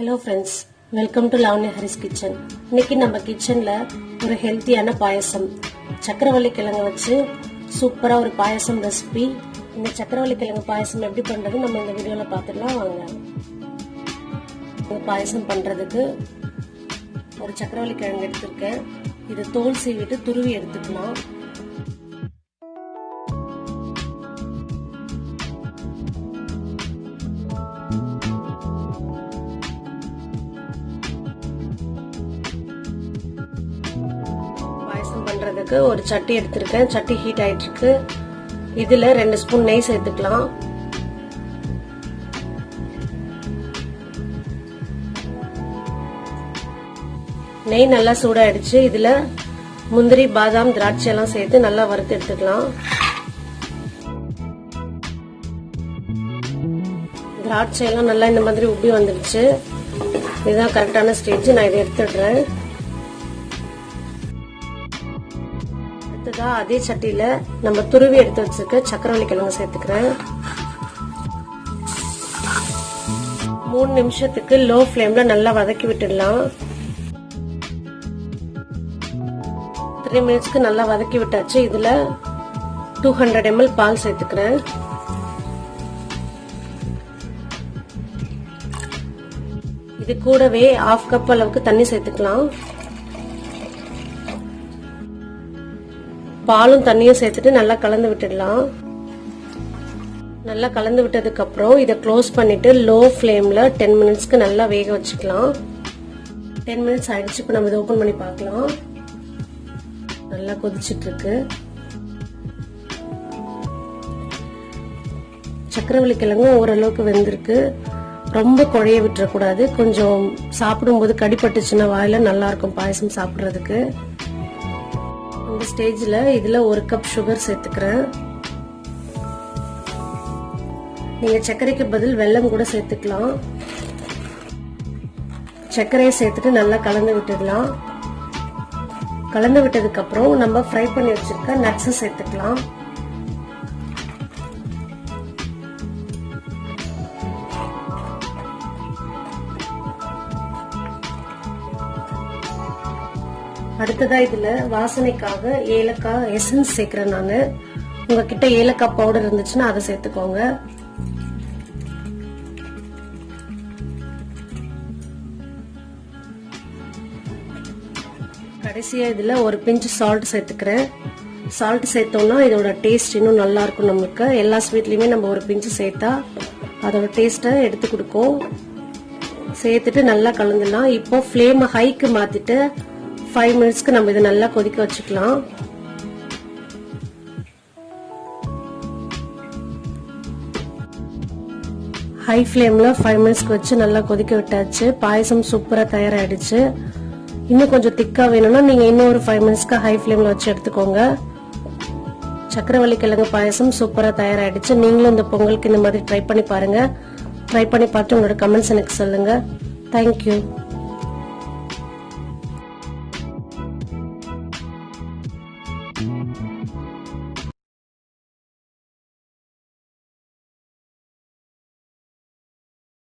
Hello friends, welcome to Lavanyaa kitchen. இன்னைக்கு நம்ம கிச்சன்ல ஒரு ஹெல்த்தியான பாயசம் சக்கரவள்ளி கிழங்கு வச்சு சூப்பரா ஒரு பாயசம் ரெசிபி. இந்த சக்கரவள்ளி கிழங்கு பாயசம் எப்படி பண்றது நம்ம இந்த வீடியோல பார்த்துடலாம் வாங்க. இந்த பாயசம் பண்றதுக்கு ஒரு சக்கரவள்ளி கிழங்கு எடுத்துர்க்கேன். இது தோல் சீவிட்டு துருவி எடுத்துக்கலாம். பண்றதுக்கு ஒரு சட்டி எடுத்துர்க்கேன். சட்டி ஹீட் ஆயிட்டு இருக்கு. இதுல 2 ஸ்பூன் நெய் சேர்த்துக்கலாம். நெய் நல்லா சூடாயிடுச்சு. இதுல முந்திரி, பாதாம், திராட்சை எல்லாம் சேர்த்து நல்லா வறுத்து எடுத்துக்கலாம். திராட்சை எல்லாம் நல்லா இந்த மாதிரி உப்பி வந்துடுச்சு. இதுதான் கரெக்டான ஸ்டேஜ். நான் இதை எடுத்துடுறேன். அதே சட்டியில நம்ம துருவி எடுத்து வச்சிருக்க சக்கரவள்ளி கிழங்கு சேர்த்துக்கிறேன். 3 நிமிஷத்துக்கு லோ ஃப்ளேம்ல நல்லா வதக்கி விட்டுடலாம். 3 மினிட்ஸ்க்கு நல்லா வதக்கி விட்டாச்சு. இதுல 200 ml பால் சேர்த்துக்கிறேன். இது கூடவே 1/2 கப் அளவுக்கு தண்ணி சேர்த்துக்கலாம். பாலும் தண்ணியும் சேர்த்துட்டு நல்லா கலந்து விட்டுடலாம். நல்லா கலந்து விட்டதுக்கு அப்புறம் இதை க்ளோஸ் பண்ணிட்டு லோ ஃப்ளேம்ல 10 மினிட்ஸ்க்கு நல்லா வேக வச்சுக்கலாம். 10 மினிட்ஸ் ஆயிடுச்சு. இப்போ நம்ம இதை ஓபன் பண்ணி பார்க்கலாம். நல்லா கொதிச்சிட்டு இருக்கு. சக்கரவள்ளி கிழங்கு ஓரளவுக்கு வெந்திருக்கு. ரொம்ப குழைய விட்டுறக்கூடாது. கொஞ்சம் சாப்பிடும்போது கடிப்பட்டுச்சுன்னா வாயில நல்லா இருக்கும் பாயசம் சாப்பிடுறதுக்கு. இந்த ஸ்டேஜ்ல இதுல 1 கப் சுகர் சேர்த்துக்கிறேன். நீங்க சர்க்கரைக்கு பதில் வெல்லம் கூட சேர்த்துக்கலாம். சர்க்கரையை சேர்த்துட்டு நல்லா கலந்து விட்டுடலாம். கலந்து விட்டதுக்கு அப்புறம் நம்ம ஃப்ரை பண்ணி வச்சிருக்க நட்ஸ் சேர்த்துக்கலாம். அடுத்ததா இதுல வாசனைக்காக ஏலக்காய் எசன்ஸ் சேர்க்கிறேன். நானு உங்ககிட்ட ஏலக்காய் பவுடர் இருந்துச்சுன்னா அதை சேர்த்துக்கோங்க. கடைசியா இதுல ஒரு பிஞ்ச் சால்ட் சேர்த்துக்கிறேன். சால்ட் சேர்த்தோம்னா இதோட டேஸ்ட் இன்னும் நல்லா இருக்கும். நமக்கு எல்லா ஸ்வீட்லயுமே நம்ம ஒரு பிஞ்ச் சேர்த்தா அதோட டேஸ்ட எடுத்து கொடுக்கும். சேர்த்துட்டு நல்லா கலந்துடலாம். இப்போ ஃப்ளேம் ஹைக்கு மாத்திட்டு 5 மினிட்ஸ்க்கு நம்ம இதை நல்லா கொதிக்க வச்சுக்கலாம். ஹை ஃப்ளேம்ல 5 மினிட்ஸ்க்கு வச்சு நல்லா கொதிக்க விட்டாச்சு. பாயசம் சூப்பரா தயாராயிடுச்சு. இன்னும் கொஞ்சம் திக்கா வேணும்னா நீங்க இன்னும் ஒரு 5 மினிட்ஸ்க்கு ஹை ஃப்ளேம்ல வச்சு எடுத்துக்கோங்க. சக்கரவள்ளி கிழங்கு பாயசம் சூப்பரா தயாராயிடுச்சு. நீங்களும் இந்த பொங்கலுக்கு இந்த மாதிரி ட்ரை பண்ணி பாருங்க. ட்ரை பண்ணி பார்த்து உங்களோட கமெண்ட்ஸ் எனக்கு சொல்லுங்க. தேங்க்யூ.